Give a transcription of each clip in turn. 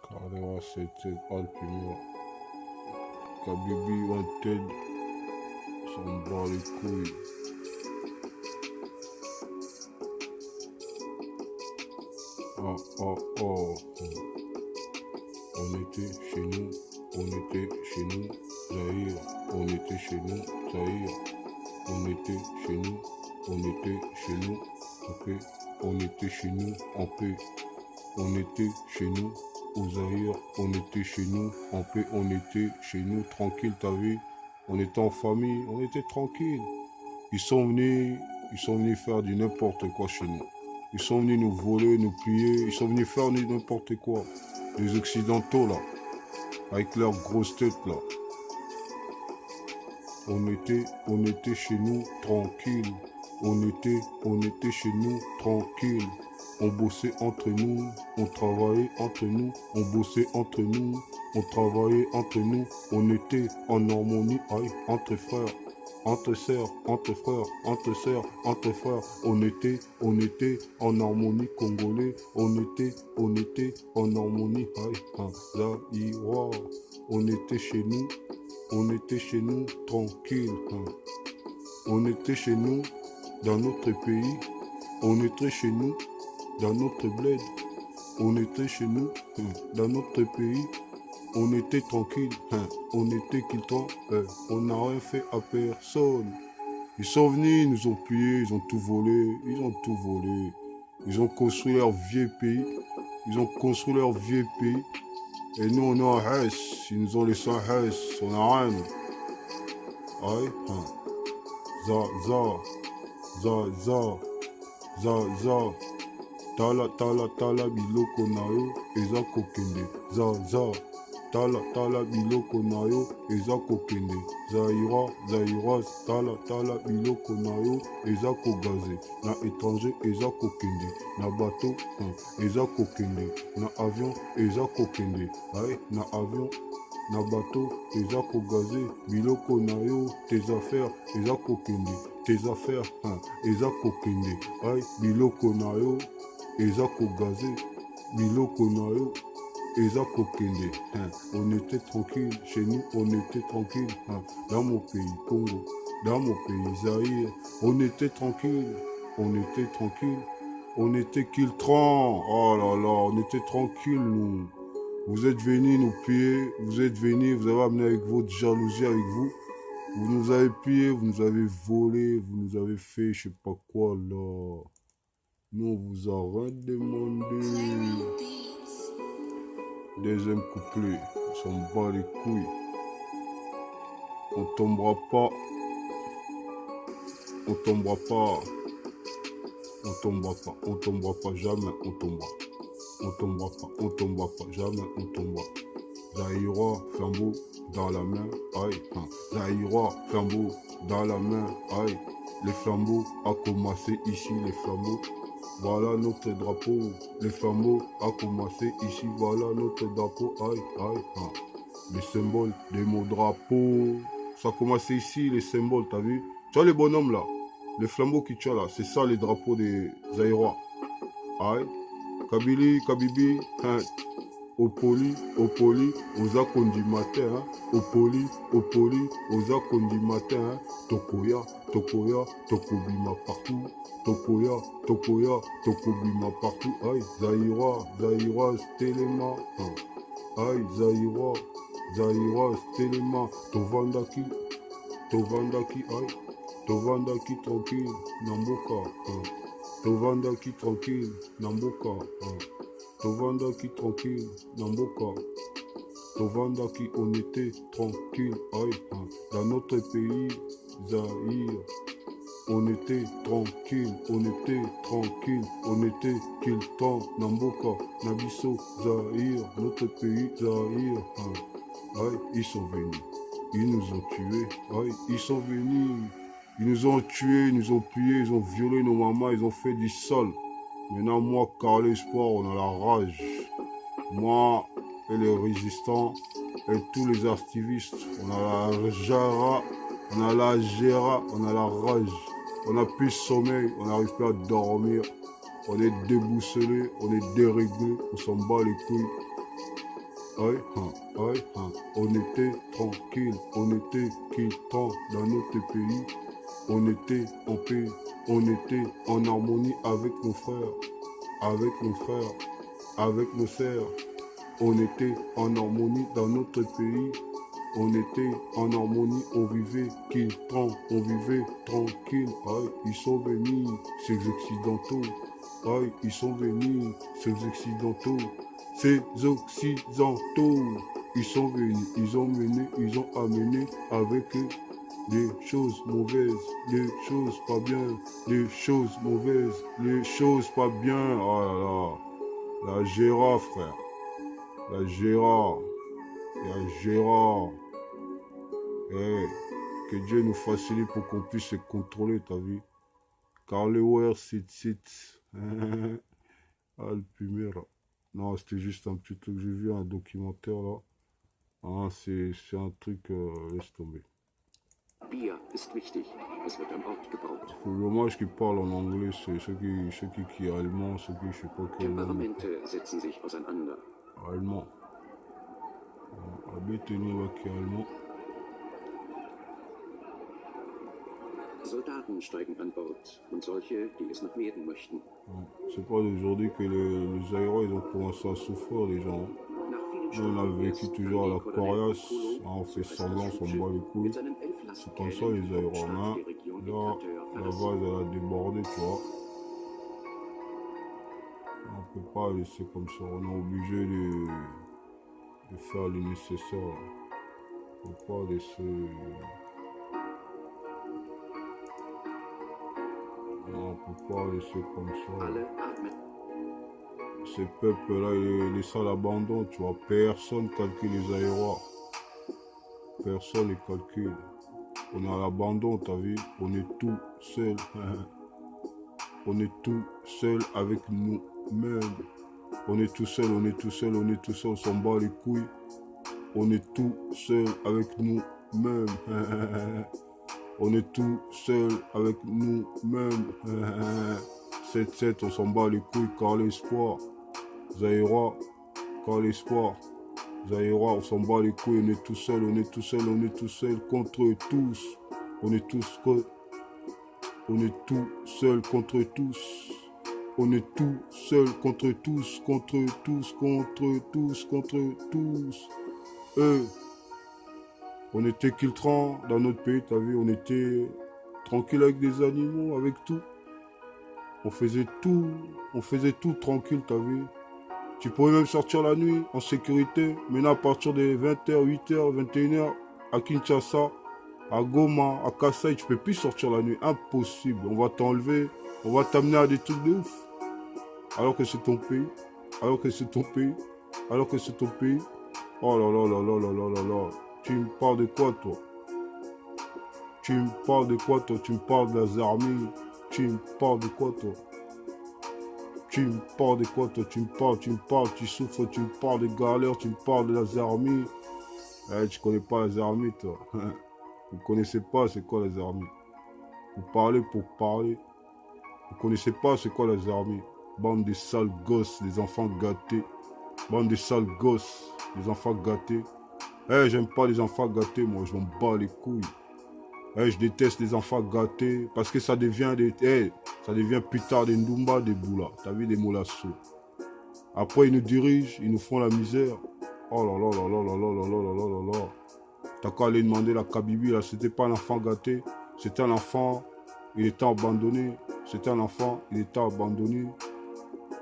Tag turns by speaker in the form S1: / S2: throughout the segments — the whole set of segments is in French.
S1: Kalewa c'était Alpino. Kabibi Wanted s'en bat les couilles. Oh oh oh. On était chez nous, on était chez nous, Zahir. On était chez nous, Zahir. On était chez nous, on était chez nous, en paix. On était chez nous, en paix. On était chez nous, au Zahir. On était chez nous, en paix. On était chez nous, tranquille, t'as vu. On était en famille, on était tranquille. Ils sont venus faire du n'importe quoi chez nous. Ils sont venus nous voler, nous piller, ils sont venus faire n'importe quoi. Les Occidentaux là, avec leurs grosses têtes là. On était chez nous tranquille. On était chez nous tranquille. On bossait entre nous, on travaillait entre nous, on bossait entre nous, on travaillait entre nous. On était en harmonie entre frères, entre sœurs, entre frères, entre sœurs, entre frères. On était en harmonie congolais. On était en harmonie zaïrois. On était chez nous. On était chez nous tranquille. On était chez nous dans notre pays. On était chez nous dans notre bled. On était chez nous dans notre pays. On était tranquille. On était quittant. On n'a rien fait à personne. Ils sont venus, ils nous ont pillés, ils ont tout volé. Ils ont tout volé. Ils ont construit leur vieux pays. Ils ont construit leur vieux pays. Et nous, on est en Hesse. Ils nous ont laissé en Hesse. On n'a rien. Aïe, za, tala, biloko na yo, eza kokende. Tala, biloko na yo, eza kokende. Zaïroise, tala, biloko na yo, eza kogaze. Na étranger, eza kokende. Na bateau, eza kokende. Na avion, eza kokende. Aïe, na avion, na bateau, eza kogaze. Biloko na yo, tes affaires, eza kokende. Tes affaires, eza kokende. Aïe, biloko na yo, eza kogaze. Biloko na yo, eza kokende. On était tranquille, chez nous, on était tranquille. Dans mon pays, Congo, dans mon pays, Zaïre, on était tranquille. On était tranquille. On était kiltran. Oh là là, on était tranquille, nous. Vous êtes venus nous piller, vous êtes venus, vous avez amené avec votre jalousie avec vous. Vous nous avez pillé, vous nous avez volé, vous nous avez fait je sais pas quoi là. Nous on vous a rien demandé. Deuxième couplet, on s'en bat les couilles. On tombera pas. On tombera pas. On tombera pas. On tombera pas, jamais on tombera. On tombera pas, jamais on tombera. Zaïrois, flambeau dans la main, aïe. Zaïrois, flambeau dans la main, aïe. Les flambeaux a commencé ici, les flambeaux. Voilà notre drapeau. Les flambeaux a commencé ici, voilà notre drapeau, aïe. Les symboles de mon drapeau. Ça a commencé ici, les symboles, t'as vu? Tu vois les bonhommes là, les flambeaux qui tu as là, c'est ça les drapeaux des Zaïrois. Aïe. Kabibi, Opoli, Oza Kondi matin, Opoli, Oza Kondi matin, Tokoya, Tokobima partout, Tokoya, Tokobima partout, aïe, Zaïrois, Stelema, aïe, Zaïrois, Stelema, Tovandaki, aïe, Tovandaki tranquille, Namboka, Tovandaki tranquille, Namboka, Tovandaki tranquille, Namboka. Tovandaki, on était tranquille, aïe. Dans notre pays, Zahir, on était tranquille, on était kiltan, Namboka, Nabiso, Zahir, notre pays, Zahir, aïe, ils sont venus, ils nous ont tués, aïe, ils sont venus, ils nous ont tués, ils nous ont pillés, ils ont violé nos mamans, ils ont fait du sale. Maintenant, moi, car l'espoir, on a la rage. Moi et les résistants et tous les activistes, on a la jara, on a la géra, on a la rage. On n'a plus sommeil, on n'arrive plus à dormir. On est déboussolé, on est déréglé, on s'en bat les couilles. Aïe, aïe, on était tranquille, on était quittant dans notre pays, on était en paix, on était en harmonie avec nos frères, avec nos frères, avec nos sœurs, on était en harmonie dans notre pays, on était en harmonie, on vivait quittant, on vivait tranquille, aïe, ils sont venus, ces occidentaux, aïe, ils sont venus, ces occidentaux. Ces occidentaux, ils sont venus, ils ont mené, ils ont amené avec eux des choses mauvaises, des choses pas bien, des choses mauvaises, des choses pas bien. Oh là là, la Gérard, frère, la Gérard, la Gérard. Eh, que Dieu nous facilite pour qu'on puisse se contrôler, t'as vu? Car le where sit. Ah, le pumer, là. Non, c'était juste un petit truc. J'ai vu un documentaire là. Ah, c'est un truc, laisse tomber.
S2: Bier ist wichtig. Es wird am Ort gebraut.
S1: C'est dommage qu'ils parlent en anglais, c'est ceux qui est allemand, ceux qui je sais pas quelle langue.
S2: Temperamente setzen sich auseinander.
S1: Allemand. Abetenu là qui est allemand.
S2: Soldaten steigen an Bord und solche, die es noch werden möchten.
S1: C'est pas d'aujourd'hui que les aéros ils ont commencé à souffrir les gens. Nous on a vécu toujours à la coriace, on fait semblant, on s'en bat les couilles. C'est comme ça les aéromains. Là, la vase elle a débordé, tu vois. On peut pas laisser comme ça, on est obligé de faire le nécessaire. On peut pas laisser... On peut pas laisser comme ça. Ces peuples-là, ils laissent à l'abandon, tu vois. Personne calcule les aérois. Personne les calcule. On est à l'abandon, t'as vu? On est tout seul. On est tout seul avec nous-mêmes. On est tout seul, on est tout seul, on est tout seul, on s'en bat les couilles. On est tout seul avec nous-mêmes. On est tout seul avec nous-mêmes. 7-7, on s'en bat les couilles, car l'espoir. Zaïrois, car l'espoir. Zaïrois, on s'en bat les couilles, on est tout seul, on est tout seul, on est tout seul contre tous. On est tous, on est tout seul contre tous. On est tout seul contre tous, contre tous, contre tous, contre tous. On était quiltrans dans notre pays, t'as vu, on était tranquille avec des animaux, avec tout. On faisait tout tranquille, t'as vu. Tu pouvais même sortir la nuit en sécurité. Maintenant, à partir de 20h, 8h, 21h, à Kinshasa, à Goma, à Kassai, tu peux plus sortir la nuit. Impossible. On va t'enlever, on va t'amener à des trucs de ouf. Alors que c'est ton pays. Alors que c'est ton pays. Alors que c'est ton pays. Oh là là là là là là là là. Tu me parles de quoi, toi? Tu me parles de quoi, toi? Tu me parles de la armée. Tu me parles de quoi, toi? Tu me parles de quoi, toi? Tu me parles, tu souffres, tu me parles de galères, tu me parles de la armée. Tu connais pas la armée, toi. Vous connaissez pas c'est quoi la armée. Vous parlez pour parler. Vous connaissez pas c'est quoi la armée. Bande de sales gosses, des enfants gâtés. Bande de sales gosses, des enfants gâtés. J'aime pas les enfants gâtés, moi, je m'en bats les couilles. Je déteste les enfants gâtés parce que ça devient ça devient plus tard des Ndumba, des Boula. T'as vu, des Moulassou. Après, ils nous dirigent, ils nous font la misère. Oh là là là là là là là là là là là. T'as qu'à aller demander la Kabibi, là, c'était pas un enfant gâté. C'était un enfant, il était abandonné. C'était un enfant, il était abandonné.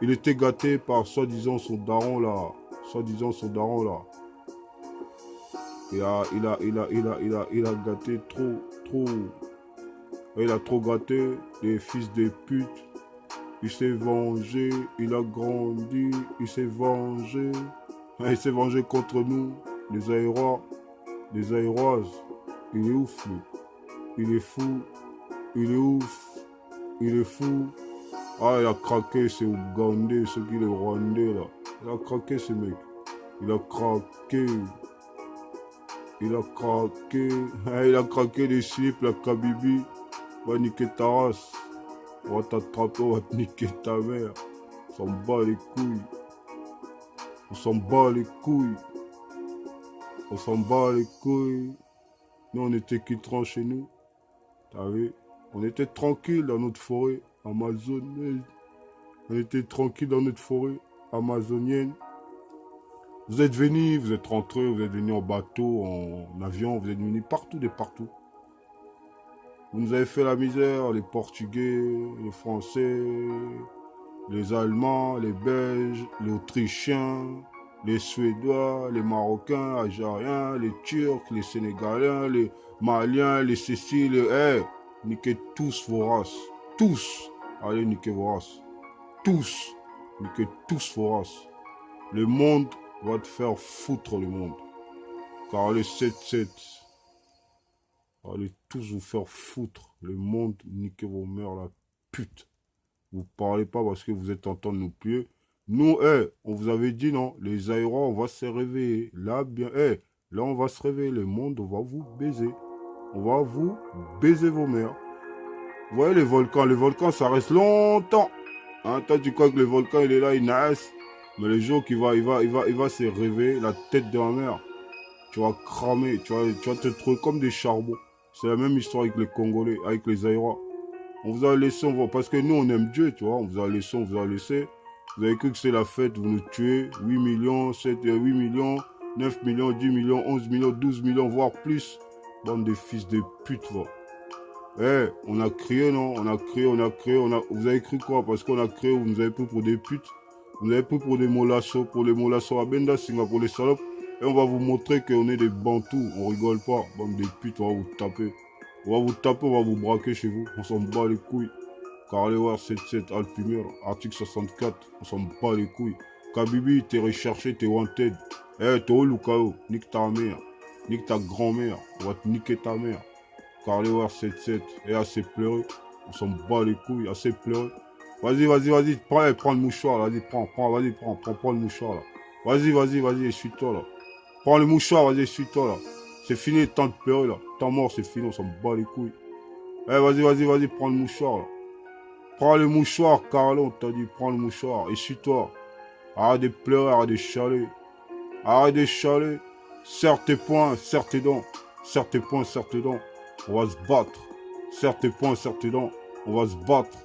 S1: Il était gâté par soi-disant son daron, là. Soi-disant son daron, là. Il a gâté trop. Il a trop gâté les fils de pute. Il s'est vengé, il a grandi, il s'est vengé. Il s'est vengé contre nous, les aérois, les aéroises. Il est ouf, lui. Il est fou, il est ouf, il est fou. Ah, il a craqué, c'est Ougandais, ce qui est Rwandais, là. Il a craqué, ce mec. Il a craqué. Il a craqué. Il a craqué les slips, la Kabibi. On va niquer ta race. On va t'attraper, on va te niquer ta mère. On s'en bat les couilles. On s'en bat les couilles. on s'en bat les couilles. Nous, on était quittants chez nous. T'as vu? On était tranquille dans notre forêt amazonienne. On était tranquille dans notre forêt amazonienne. Vous êtes venus, vous êtes rentrés, vous êtes venus en bateau, en avion, vous êtes venus partout de partout. Vous nous avez fait la misère, les Portugais, les Français, les Allemands, les Belges, les Autrichiens, les Suédois, les Marocains, Algériens, les Turcs, les Sénégalais, les Maliens, les Siciliens. Niquez tous vos races. Tous. Allez, niquez vos races. Tous. Niquez tous vos races. Le monde va te faire foutre le monde. Car les 7-7, allez tous vous faire foutre. Le monde, niquez vos mères, la pute. Vous parlez pas parce que vous êtes en train de nous plier. Nous, on vous avait dit non, les aéros, on va se réveiller. Là, bien, là, on va se réveiller. Le monde, on va vous baiser. On va vous baiser vos mères. Vous voyez les volcans, ça reste longtemps. Hein, toi, tu crois que le volcan, il est là, il naisse. Mais le jour qu'il va se réveiller, la tête de la mer, tu vas cramer, tu vas te trouver comme des charbons. C'est la même histoire avec les Congolais, avec les Aïras. On vous a laissé, parce que nous, on aime Dieu, tu vois. On vous a laissé. Vous avez cru que c'est la fête, vous nous tuez. 8 millions, 7, 8 millions, 9 millions, 10 millions, 11 millions, 12 millions, voire plus. Bande de fils de pute, va. On a crié, non? On a crié. Vous avez cru quoi? Parce qu'on a crié, vous nous avez pris pour des putes. Vous nous avez pris pour des molassos, à Benda, pour les salopes. Et on va vous montrer qu'on est des bantous. On rigole pas. Bande de putes, on va vous taper. On va vous braquer chez vous. On s'en bat les couilles. Carlewar 77 Alpimer, article 64. On s'en bat les couilles. Kabibi, t'es recherché, t'es wanted. T'es au Lukao. Nique ta mère. Nique ta grand-mère. On va te niquer ta mère. Carlewar 77. Assez pleurer. On s'en bat les couilles. Assez pleurer. Vas-y. Prends le mouchoir là. Vas-y, prends le mouchoir là. Vas-y, essuie-toi là. Prends le mouchoir, vas-y, essuie-toi là. C'est fini le temps de pleurer là. Temps mort, c'est fini, on s'en bat les couilles. Vas-y, prends le mouchoir là. Prends le mouchoir, Carlo, on t'a dit, prends le mouchoir, essuie-toi. Arrête de pleurer, arrête de chialer. Serre tes poings, serre tes dents. On va se battre. Serre tes poings, serre tes dents. On va se battre.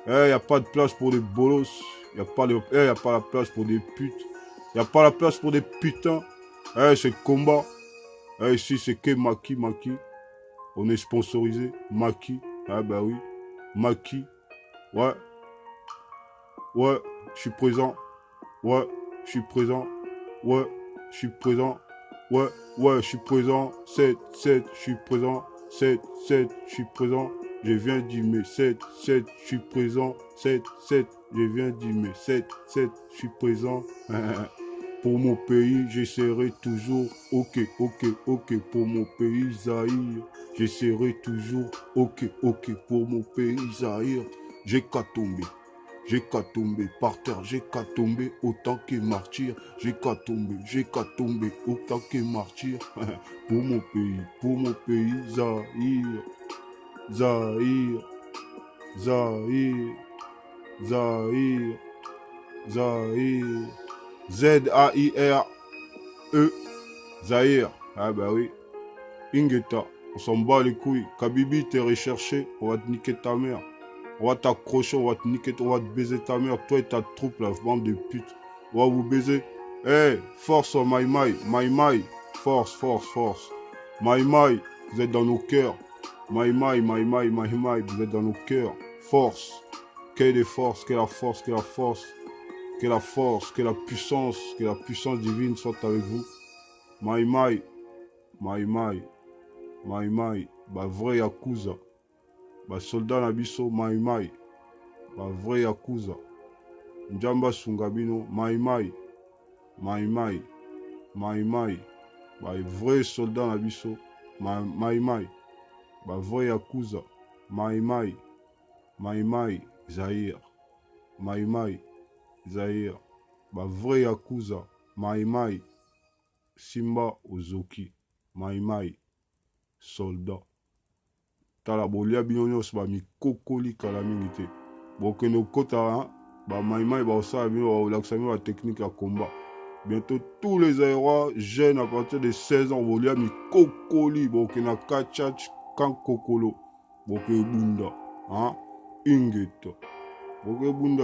S1: Y a pas de place pour des bolos. Y a pas la place pour des putes. Y a pas la place pour des putains. C'est le combat. Ici, c'est que Maki. On est sponsorisé. Maki. Bah oui. Maki. Ouais, je suis présent. Ouais, je suis présent. 7, je suis présent. 7, je suis présent. Je viens d'aimer. 7, je suis présent. 7, je viens d'aimer. 7, je suis présent. Pour mon pays, j'essaierai toujours. Ok. Pour mon pays, Zahir. J'essaierai toujours. Ok. Pour mon pays, Zahir. J'ai qu'à tomber par terre, j'ai qu'à tomber autant que martyr, j'ai qu'à tomber autant que martyr, pour mon pays, Zahir, Z-A-I-R-E, Zahir, bah oui, Ingeta, on s'en bat les couilles, Kabibi t'es recherché, on va te niquer ta mère. On va t'accrocher, on va te niquer, on va te baiser ta mère, toi et ta troupe, la bande de pute. On va vous baiser. Force, Maï. Force. Maï, vous êtes dans nos cœurs. Maï, vous êtes dans nos cœurs. Force. Quelle est force, quelle la puissance, que la puissance divine soit avec vous. Maï. Bah vrai Yakuza. Bah soldat na biso Maï. Bah vrai Yakuza. Njamba Sungabino Maï. Bah vrai soldat na biso Maï. Bah vrai Yakuza. Maï. Zahir. Zahir. Bah vrai Yakuza. Maï. Simba Ozoki. Maï. Soldat. Tala bolia binonyo ba mi kokoli kala mingi te. Bokeno kota ba Maï ba osala bino ba olaksami ba technique ya combat. Bientôt, tous les aérois jeunes à partir de 16 ans, vont lui kokoli, bokena kachach, kan kokolo, boke bunda, hein, ingeto, boke bunda,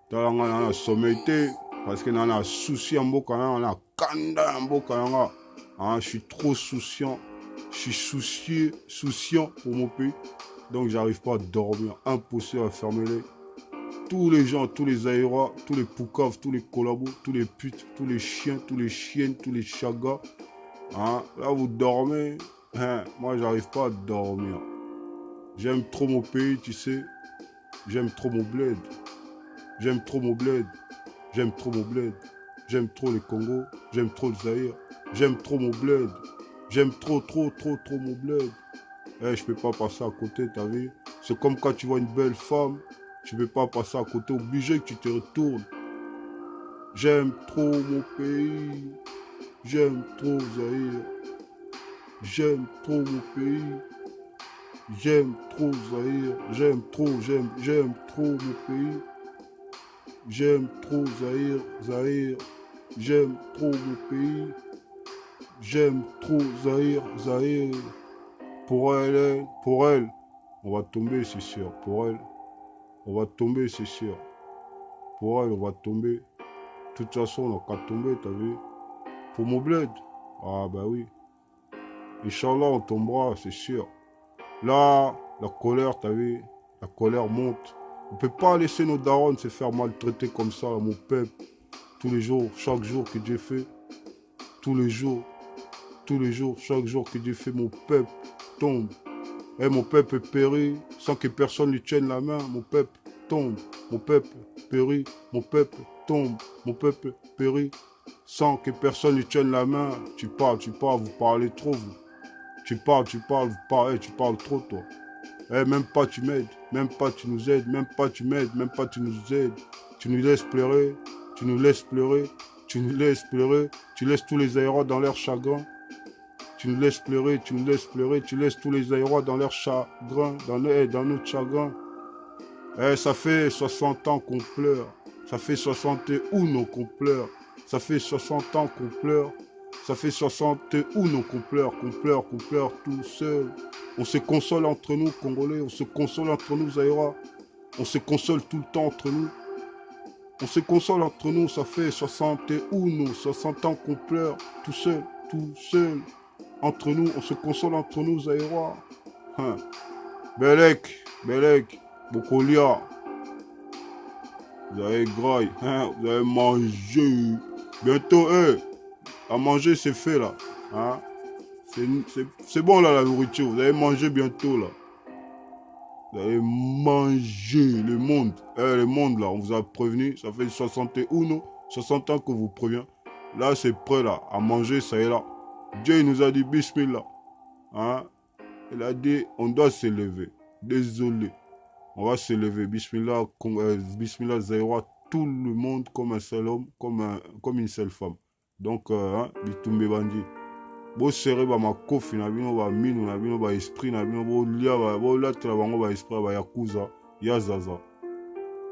S1: talanga na sommeté, parce que nana souci en boka, nana kanda en boka, hein, je suis trop souciant, je suis souciant pour mon pays, donc j'arrive pas à dormir, impossible à fermer les. Tous les gens, tous les aérois, tous les poucaves, tous les collabos, tous les putes, tous les chiens, tous les chiennes, tous les chagas. Hein? Là, vous dormez. Hein? Moi, j'arrive pas à dormir. J'aime trop mon pays, tu sais. J'aime trop mon bled. J'aime trop mon bled. J'aime trop mon bled. J'aime trop les Congo. J'aime trop le Zaïre. J'aime trop mon bled. J'aime trop mon bled. Je peux pas passer à côté, t'as vu? C'est comme quand tu vois une belle femme. Tu ne peux pas passer à côté, obligé que tu te retournes. J'aime trop mon pays. J'aime trop Zaïre. J'aime trop mon pays. J'aime trop Zaïre. J'aime trop mon pays. J'aime trop Zaïre. J'aime trop mon pays. J'aime trop Zaïre. Pour elle, on va tomber, c'est sûr. Pour elle. On va tomber, c'est sûr. Pour elle, on va tomber. De toute façon, on n'a qu'à tomber, t'as vu? Pour mon bled. Ah, bah oui. Inch'Allah, on tombera, c'est sûr. Là, la colère, t'as vu? La colère monte. On ne peut pas laisser nos darons se faire maltraiter comme ça, mon peuple. Tous les jours, chaque jour que Dieu fait. Tous les jours, chaque jour que Dieu fait, mon peuple tombe. Mon peuple périt sans que personne lui tienne la main. Mon peuple tombe. Mon peuple périt. Mon peuple tombe. Mon peuple périt sans que personne lui tienne la main. Tu parles, vous parlez trop, vous. Tu parles, vous parlez, tu parles trop, toi. Même pas tu m'aides, même pas tu nous aides, même pas tu m'aides, même pas tu nous aides. Tu nous laisses pleurer, tu nous laisses pleurer, tu nous laisses pleurer, tu laisses tous les aérois dans leur chagrin. Tu nous laisses pleurer, tu laisses tous les aérois dans leur chagrin, dans notre chagrin. Ça fait 60 ans qu'on pleure. Ça fait 61 ans qu'on pleure. Ça fait 60 ans qu'on pleure. Ça fait 61 ans qu'on pleure tout seul. On se console entre nous, Congolais. On se console entre nous, Aérois. On se console tout le temps entre nous. On se console entre nous. Ça fait 61 ans, 60 ans qu'on pleure tout seul. Entre nous, on se console entre nous, Aérois. Hein. Belek, Bokolia. Vous avez graille, hein, vous avez mangé. Bientôt, à manger c'est fait là. Hein. C'est bon là la nourriture, vous allez manger bientôt là. Vous allez manger le monde. Le monde là, on vous a prévenu, ça fait 61 ans, 60 ans que vous prévient. Là c'est prêt là, à manger, ça y est là. Dieu il nous a dit Bismillah. Hein. Il a dit on doit s'élever. Désolé. On va s'élever. Bismillah, Bismillah Zaïra, tout le monde comme un seul homme, comme une seule femme. Donc, Bitumbe Bandi. Bo serré ba makofi na bino ba minu na bino ba esprit na bino bo lia bo la tra bango ba esprit ba yakuza ya zaza.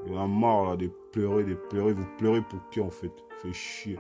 S1: Il y en a marre là de pleurer. Vous pleurez pour qui en fait? Fait chier.